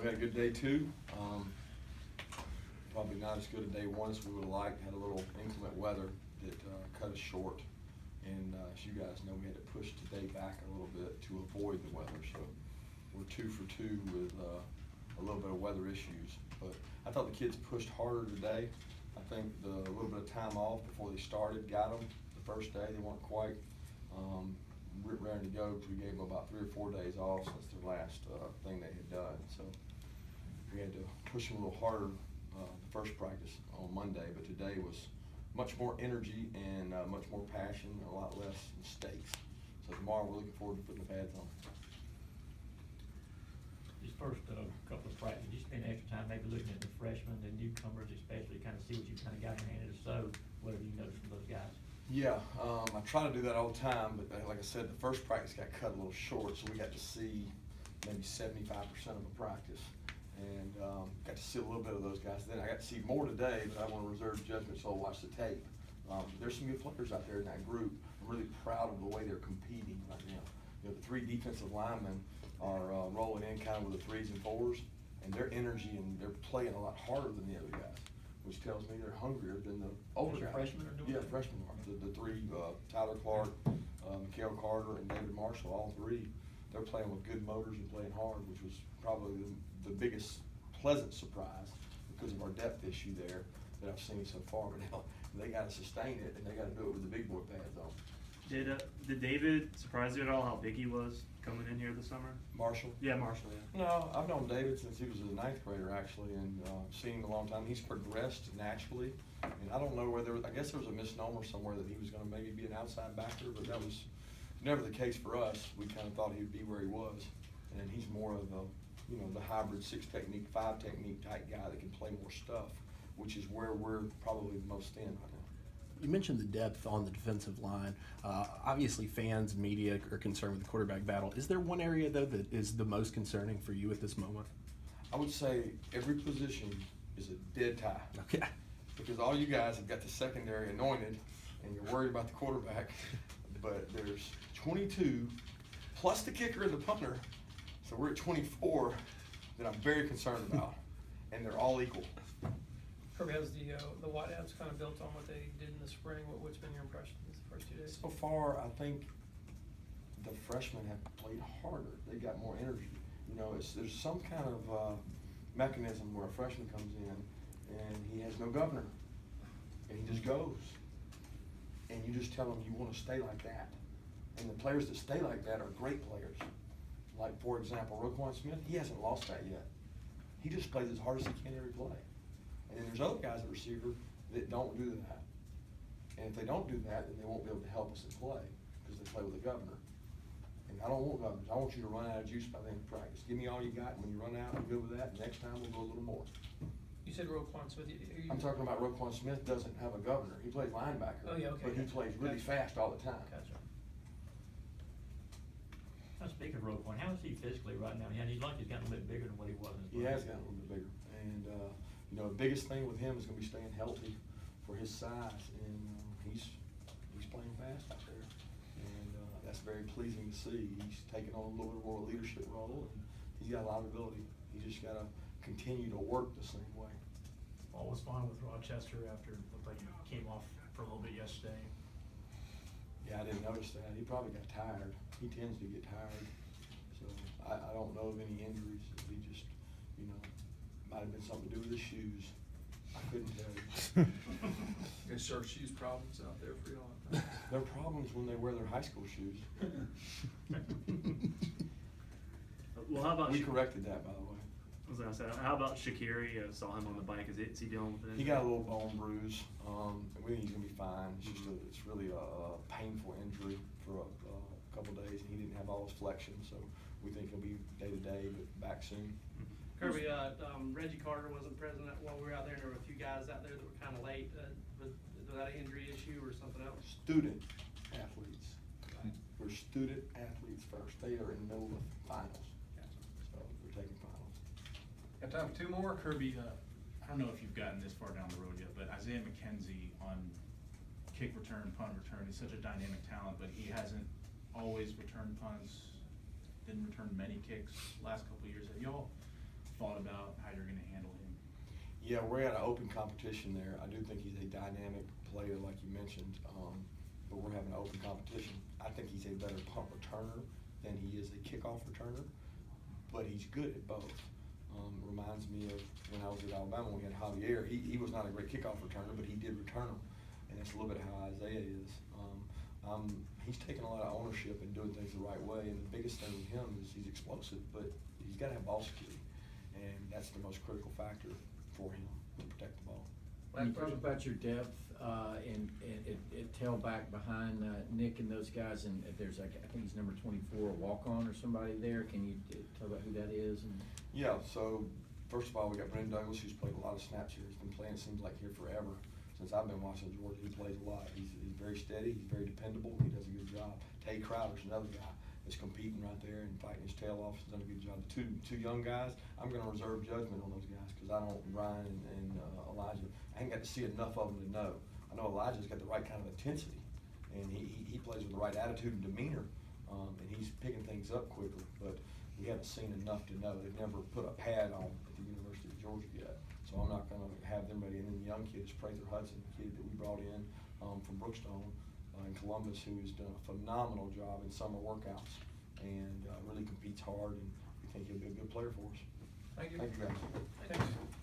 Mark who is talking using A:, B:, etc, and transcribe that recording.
A: We had a good day two. Probably not as good a day one as we would have liked. Had a little inclement weather that cut us short. And as you guys know, we had to push today back a little bit to avoid the weather. So we're 2 for 2 with a little bit of weather issues. But I thought the kids pushed harder today. I think the little bit of time off before they started got them. The first day they weren't quite ready to go, because we gave them about 3 or 4 days off since their last thing they had done. So we had to push them a little harder the first practice on Monday, but today was much more energy and much more passion and a lot less mistakes. So tomorrow we're looking forward to putting the pads on.
B: These first couple of practices, you spend extra time maybe looking at the freshmen and newcomers especially, kind of see what you kind of got in your hand. So whatever you noticed from those guys.
A: Yeah, I try to do that all the time, but like I said, the first practice got cut a little short, so we got to see maybe 75% of the practice. And got to see a little bit of those guys. Then I got to see more today, but I want to reserve judgment, so I'll watch the tape. There's some good players out there in that group. I'm really proud of the way they're competing right now. You know, the 3 defensive linemen are rolling in kind of with the 3s and 4s, and their energy, and they're playing a lot harder than the other guys, which tells me they're hungrier than the older guys.
B: Freshmen are doing
A: Yeah, freshmen are. The 3, Tyler Clark, Mikael Carter, and David Marshall, all 3, they're playing with good motors and playing hard, which was probably the biggest pleasant surprise because of our depth issue there that I've seen so far. But now they got to sustain it, and they got to do it with the big boy pads on.
C: Did David surprise you at all how big he was coming in here this summer?
A: Marshall?
C: Yeah, Marshall. Yeah.
A: No, I've known David since he was a 9th grader actually, and seen him a long time. He's progressed naturally, and I don't know whether, I guess there was a misnomer somewhere that he was going to maybe be an outside backer, but that was never the case for us. We kind of thought he'd be where he was, and he's more of a, you know, the hybrid 6 technique, 5 technique type guy that can play more stuff, which is where we're probably the most thin right now.
D: You mentioned the depth on the defensive line. Obviously, fans and media are concerned with the quarterback battle. Is there one area, though, that is the most concerning for you at this moment?
A: I would say every position is a dead tie.
D: Okay.
A: Because all you guys have got the secondary anointed, and you're worried about the quarterback. But there's 22, plus the kicker and the punter, so we're at 24 that I'm very concerned about, and they're all equal.
E: Kirby, has the Whitecaps kind of built on what they did in the spring? What's been your impression these first 2 days?
A: So far, I think the freshmen have played harder. They got more energy. You know, there's some kind of mechanism where a freshman comes in and he has no governor, and he just goes. And you just tell him you want to stay like that. And the players that stay like that are great players. Like, for example, Roquan Smith, he hasn't lost that yet. He just plays as hard as he can every play. And then there's other guys at receiver that don't do that. And if they don't do that, then they won't be able to help us in play because they play with a governor. And I don't want governors. I want you to run out of juice by the end of practice. Give me all you got, and when you run out, I'm good with that. Next time, we'll go a little more.
E: You said Roquan Smith.
A: I'm talking about Roquan Smith doesn't have a governor. He plays linebacker.
E: Oh, yeah, okay.
A: But he plays really fast all the time.
E: Gotcha.
B: Now, speaking of Roquan, how is he physically right now? He's like he's gotten a little bit bigger than what he was.
A: He has gotten a little bit bigger. And, you know, the biggest thing with him is going to be staying healthy for his size. And he's playing fast out there. And that's very pleasing to see. He's taken on a little bit more leadership role, and he's got a lot of ability. He's just got to continue to work the same way.
F: All was fine with Rochester after it looked like he came off for a little bit yesterday.
A: Yeah, I didn't notice that. He probably got tired. He tends to get tired. So I don't know of any injuries. He just, you know, might have been something to do with his shoes. I couldn't tell you.
G: There's sharp shoes problems out there for y'all.
A: There are problems when they wear their high school shoes.
C: Well, how about
A: We corrected that, by the way.
C: I was gonna say, how about Shaqiri? I saw him on the bike. Is he dealing with it?
A: He got a little bone bruise. And we think he's gonna be fine. It's just it's really a painful injury for a couple days, and he didn't have all his flexion, so we think he'll be day to day, but back soon.
H: Kirby, Reggie Carter wasn't present while we were out there, and there were a few guys out there that were kind of late. Was that an injury issue or something else?
A: Student athletes. We're student athletes first. They are in the middle of finals, so they're taking finals.
G: Got time for 2 more?
F: Kirby, I don't know if you've gotten this far down the road yet, but Isaiah McKenzie on kick return, punt return, he's such a dynamic talent, but he hasn't always returned punts, didn't return many kicks last couple of years. Have y'all thought about how you're gonna handle him?
A: Yeah, we're at an open competition there. I do think he's a dynamic player, like you mentioned, but we're having an open competition. I think he's a better punt returner than he is a kickoff returner, but he's good at both. Reminds me of when I was at Alabama, we had Javier. He was not a great kickoff returner, but he did return them, and that's a little bit how Isaiah is. He's taking a lot of ownership and doing things the right way, and the biggest thing with him is he's explosive, but he's got to have ball security, and that's the most critical factor for him to protect the ball.
I: You talk about your depth, and it tailback behind Nick and those guys, and there's like, I think he's number 24, a walk-on or somebody there. Can you tell about who that is? And
A: Yeah, so first of all, we got Brendan Douglas, who's played a lot of snaps here. He's been playing, it seems like, here forever. Since I've been watching Georgia, he plays a lot. He's very steady, he's very dependable, he does a good job. Tay Crowder's another guy that's competing right there and fighting his tail off. He's done a good job. The two young guys, I'm gonna reserve judgment on those guys, because I don't, Ryan and Elijah, I ain't got to see enough of them to know. I know Elijah's got the right kind of intensity, and he plays with the right attitude and demeanor, and he's picking things up quickly, but we haven't seen enough to know. They've never put a pad on at the University of Georgia yet, so I'm not gonna have them ready. And then the young kid is Prather Hudson, the kid that we brought in from Brookstone in Columbus, who has done a phenomenal job in summer workouts and really competes hard, and we think he'll be a good player for us.
E: Thank you.
A: Thank you guys.
E: Thanks.